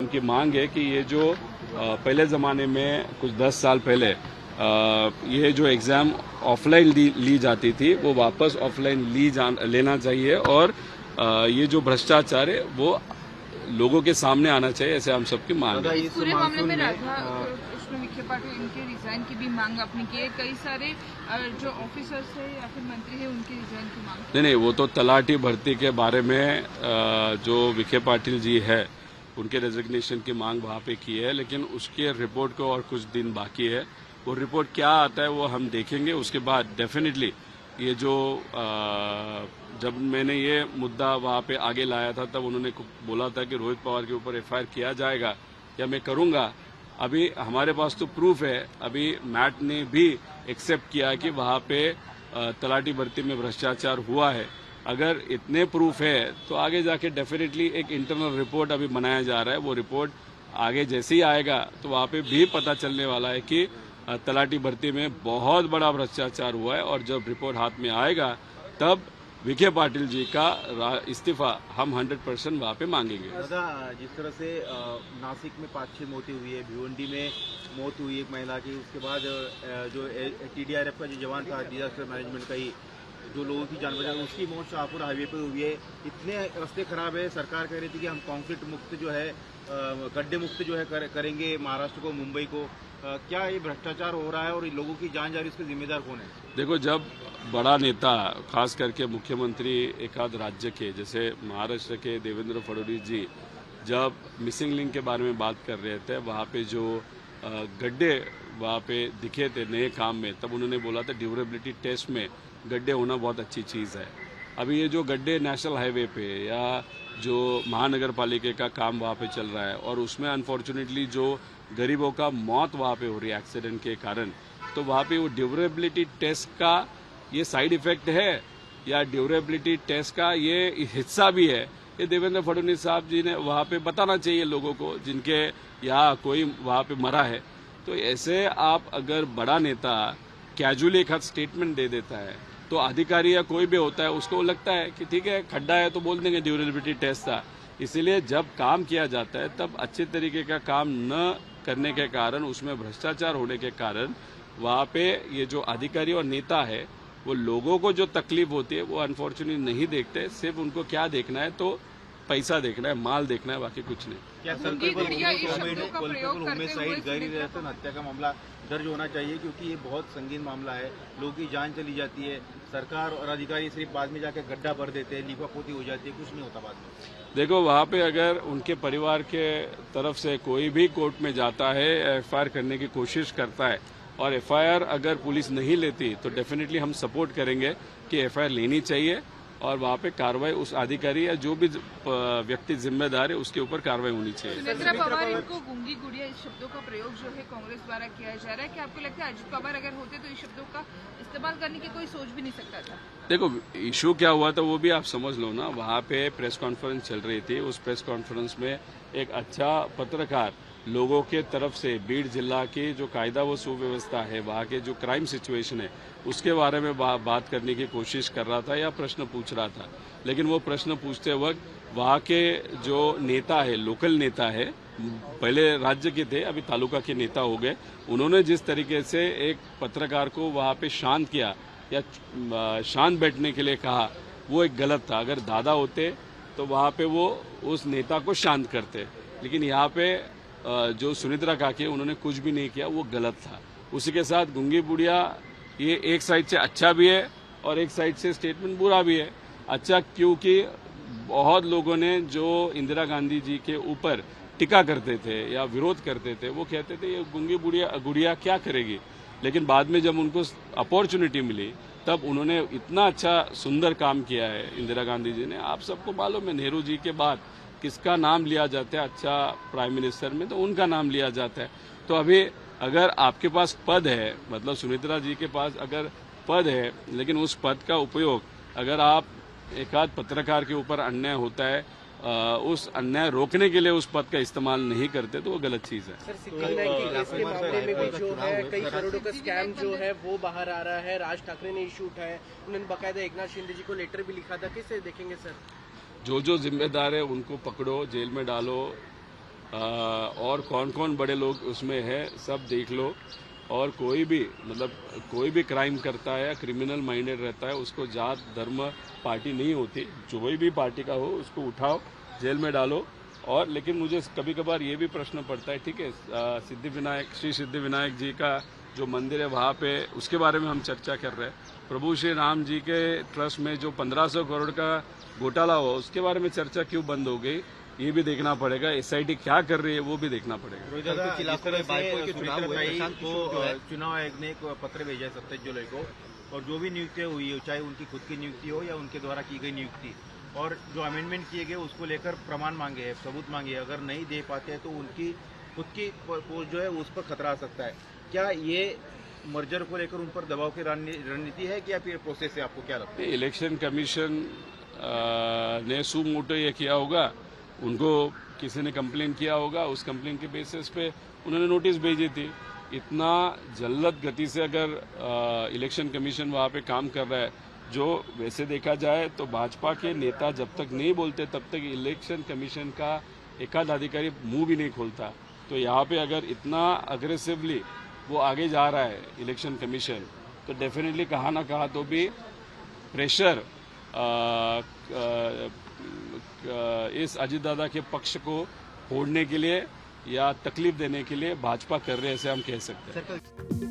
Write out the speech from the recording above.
उनकी मांग है कि ये जो पहले ज़माने में कुछ 10 साल पहले ये जो एग्ज़ाम ऑफलाइन ली जाती थी वो वापस ऑफलाइन लेना चाहिए और ये जो भ्रष्टाचार है वो लोगों के सामने आना चाहिए, ऐसे हम सबकी मांग है। इस पूरे मामले में राधा कृष्ण विखे पाटिल इनके रिजाइन की भी मांग आपने की है। कई सारे जो ऑफिसर्स है या फिर मंत्री है उनके रिजाइन की मांग। नहीं, वो तो तलाटी भर्ती के बारे में जो विखे पाटिल जी है उनके रेजिग्नेशन की मांग वहाँ पे की है, लेकिन उसके रिपोर्ट को और कुछ दिन बाकी है। वो रिपोर्ट क्या आता है वो हम देखेंगे। उसके बाद डेफिनेटली ये जो जब मैंने ये मुद्दा वहाँ पे आगे लाया था तब उन्होंने बोला था कि रोहित पवार के ऊपर एफआईआर किया जाएगा या मैं करूंगा। अभी हमारे पास तो प्रूफ है, अभी मैट ने भी एक्सेप्ट किया कि वहाँ पे तलाटी भर्ती में भ्रष्टाचार हुआ है। अगर इतने प्रूफ है तो आगे जाके डेफिनेटली एक इंटरनल रिपोर्ट अभी बनाया जा रहा है। वो रिपोर्ट आगे जैसे ही आएगा तो वहाँ पे भी पता चलने वाला है कि तलाटी भर्ती में बहुत बड़ा भ्रष्टाचार हुआ है और जब रिपोर्ट हाथ में आएगा तब विखे पाटिल जी का इस्तीफा हम 100% वहाँ पे मांगेंगे। दादा, जिस तरह से नासिक में 5-6 मौतें हुई है, भिवंडी में मौत हुई एक महिला की, उसके बाद जो TDRF का जो जवान था डिजास्टर मैनेजमेंट का ही जो लोगों की जान बचा उसकी मौत शाहपुर हाईवे पे हुई है। इतने रास्ते खराब है, सरकार कह रही थी कि हम कंक्रीट मुक्त जो है गड्ढे मुक्त जो है करेंगे महाराष्ट्र को, मुंबई को। क्या ये भ्रष्टाचार हो रहा है और लोगों की जान जा रही है, उसके जिम्मेदार कौन है? देखो, जब बड़ा नेता खास करके मुख्यमंत्री एक आध राज्य के जैसे महाराष्ट्र के देवेंद्र फडणवीस जी जब मिसिंग लिंक के बारे में बात कर रहे थे, वहाँ पे जो गड्ढे वहाँ पे दिखे थे नए काम में, तब उन्होंने बोला था ड्यूरेबिलिटी टेस्ट में गड्ढे होना बहुत अच्छी चीज़ है। अभी ये जो गड्ढे नेशनल हाईवे पे या जो महानगर पालिका का काम वहाँ पे चल रहा है और उसमें अनफॉर्चुनेटली जो गरीबों का मौत वहाँ पे हो रही है एक्सीडेंट के कारण, तो वहाँ पे वो ड्यूरेबिलिटी टेस्ट का ये साइड इफेक्ट है या ड्यूरेबिलिटी टेस्ट का ये हिस्सा भी है, ये देवेंद्र फडणवीस साहब जी ने वहाँ पे बताना चाहिए लोगों को जिनके यहाँ कोई वहाँ पे मरा है। तो ऐसे आप अगर बड़ा नेता कैजुअली एक हाथ स्टेटमेंट दे देता है तो अधिकारी या कोई भी होता है उसको लगता है कि ठीक है खड्डा है तो बोल देंगे ड्यूरेबिलिटी टेस्ट था। इसीलिए जब काम किया जाता है तब अच्छे तरीके का काम न करने के कारण, उसमें भ्रष्टाचार होने के कारण वहाँ पे ये जो अधिकारी और नेता है वो लोगों को जो तकलीफ होती है वो अनफॉर्चुनेटली नहीं देखते। सिर्फ उनको क्या देखना है तो पैसा देखना है, माल देखना है, बाकी कुछ नहीं। क्या होमिसाइड गैर हत्या का मामला दर्ज होना चाहिए, क्योंकि ये बहुत संगीन मामला है, लोगों की जान चली जाती है, सरकार और अधिकारी सिर्फ बाद में जाकर गड्ढा भर देते हैं, लीपापोती हो जाती है, कुछ नहीं होता बाद में। देखो, वहाँ पे अगर उनके परिवार के तरफ से कोई भी कोर्ट में जाता है, एफआईआर करने की कोशिश करता है और एफआईआर अगर पुलिस नहीं लेती तो डेफिनेटली हम सपोर्ट करेंगे कि एफआईआर लेनी चाहिए और वहाँ पे कार्रवाई उस अधिकारी या जो भी व्यक्ति जिम्मेदार है उसके ऊपर कार्रवाई होनी चाहिए। सुनेत्रा पवार इनको गूंगी गुड़िया इस शब्दों का प्रयोग जो है कांग्रेस द्वारा किया जा रहा है, कि आपको लगता है अजित पवार अगर होते तो इस शब्दों का इस्तेमाल करने की कोई सोच भी नहीं सकता था? देखो, इशू क्या हुआ था वो भी आप समझ लो ना। वहाँ पे प्रेस कॉन्फ्रेंस चल रही थी, उस प्रेस कॉन्फ्रेंस में एक अच्छा पत्रकार लोगों के तरफ से बीड़ जिला की जो कायदा व सुव्यवस्था है, वहाँ के जो क्राइम सिचुएशन है उसके बारे में बात करने की कोशिश कर रहा था या प्रश्न पूछ रहा था। लेकिन वो प्रश्न पूछते वक्त वहाँ के जो नेता है, लोकल नेता है, पहले राज्य के थे अभी तालुका के नेता हो गए, उन्होंने जिस तरीके से एक पत्रकार को वहाँ पे शांत किया या शांत बैठने के लिए कहा, वो एक गलत था। अगर दादा होते तो वहाँ पे वो उस नेता को शांत करते, लेकिन यहाँ पे जो सुनेत्रा काकी उन्होंने कुछ भी नहीं किया, वो गलत था। उसी के साथ गूंगी बुढ़िया ये एक साइड से अच्छा भी है और एक साइड से स्टेटमेंट बुरा भी है। अच्छा क्योंकि बहुत लोगों ने जो इंदिरा गांधी जी के ऊपर टिका करते थे या विरोध करते थे वो कहते थे ये गूंगी गुड़िया क्या करेगी, लेकिन बाद में जब उनको अपॉर्चुनिटी मिली तब उन्होंने इतना अच्छा सुंदर काम किया है इंदिरा गांधी जी ने। आप सबको मालूम है नेहरू जी के बाद किसका नाम लिया जाता है अच्छा प्राइम मिनिस्टर में, तो उनका नाम लिया जाता है। तो अभी अगर आपके पास पद है, मतलब सुनेत्रा जी के पास अगर पद है, लेकिन उस पद का उपयोग अगर आप एक आध पत्रकार के ऊपर अन्याय होता है उस अन्याय रोकने के लिए उस पद का इस्तेमाल नहीं करते तो वो गलत चीज है। सर, सिक्किम बैंक केस के मामले में भी जो है कई करोड़ों का स्कैम जो है वो बाहर आ रहा है, राज ठाकरे ने इशू उठाया है, उन्होंने बाकायदा एकनाथ शिंदे जी को लेटर भी लिखा था, किसे देखेंगे सर? जो जिम्मेदार है उनको पकड़ो, जेल में डालो, और कौन कौन बड़े लोग उसमें है सब देख लो। और कोई भी क्राइम करता है या क्रिमिनल माइंडेड रहता है उसको जात धर्म पार्टी नहीं होती, जो भी पार्टी का हो उसको उठाओ जेल में डालो। और लेकिन मुझे कभी कभार ये भी प्रश्न पड़ता है, ठीक है श्री सिद्धि विनायक जी का जो मंदिर है वहाँ पे उसके बारे में हम चर्चा कर रहे हैं, प्रभु श्री राम जी के ट्रस्ट में जो 1500 करोड़ का घोटाला हुआ उसके बारे में चर्चा क्यों बंद हो गई ये भी देखना पड़ेगा। एसआईटी क्या कर रही है वो भी देखना पड़ेगा। चुनाव आयोग ने एक पत्र भेजा है 27 जुलाई को, और जो भी नियुक्ति हुई है चाहे उनकी खुद की नियुक्ति हो या उनके द्वारा की गई नियुक्ति, और जो अमेंडमेंट किए गए उसको लेकर प्रमाण मांगे हैं, सबूत मांगे हैं। अगर नहीं दे पाते हैं तो उनकी खुद की पोस्ट जो है उस पर खतरा आ सकता है। क्या ये मर्जर को लेकर उन पर दबाव की रणनीति है कि या फिर प्रोसेस है, आपको क्या लगता है? इलेक्शन कमीशन ने सू मोटो ये किया होगा, उनको किसी ने कंप्लेन किया होगा, उस कंप्लेन के बेसिस पे उन्होंने नोटिस भेजी थी। इतना जल्द गति से अगर इलेक्शन कमीशन वहाँ पे काम कर रहा है, जो वैसे देखा जाए तो भाजपा के नेता जब तक नहीं बोलते तब तक इलेक्शन कमीशन का एकाध अधिकारी मुंह भी नहीं खोलता। तो यहाँ पे अगर इतना अग्रेसिवली वो आगे जा रहा है इलेक्शन कमीशन, तो डेफिनेटली कहाँ ना कहाँ तो भी प्रेशर इस अजीत दादा के पक्ष को फोड़ने के लिए या तकलीफ देने के लिए भाजपा कर रहे हैं, ऐसे हम कह सकते हैं।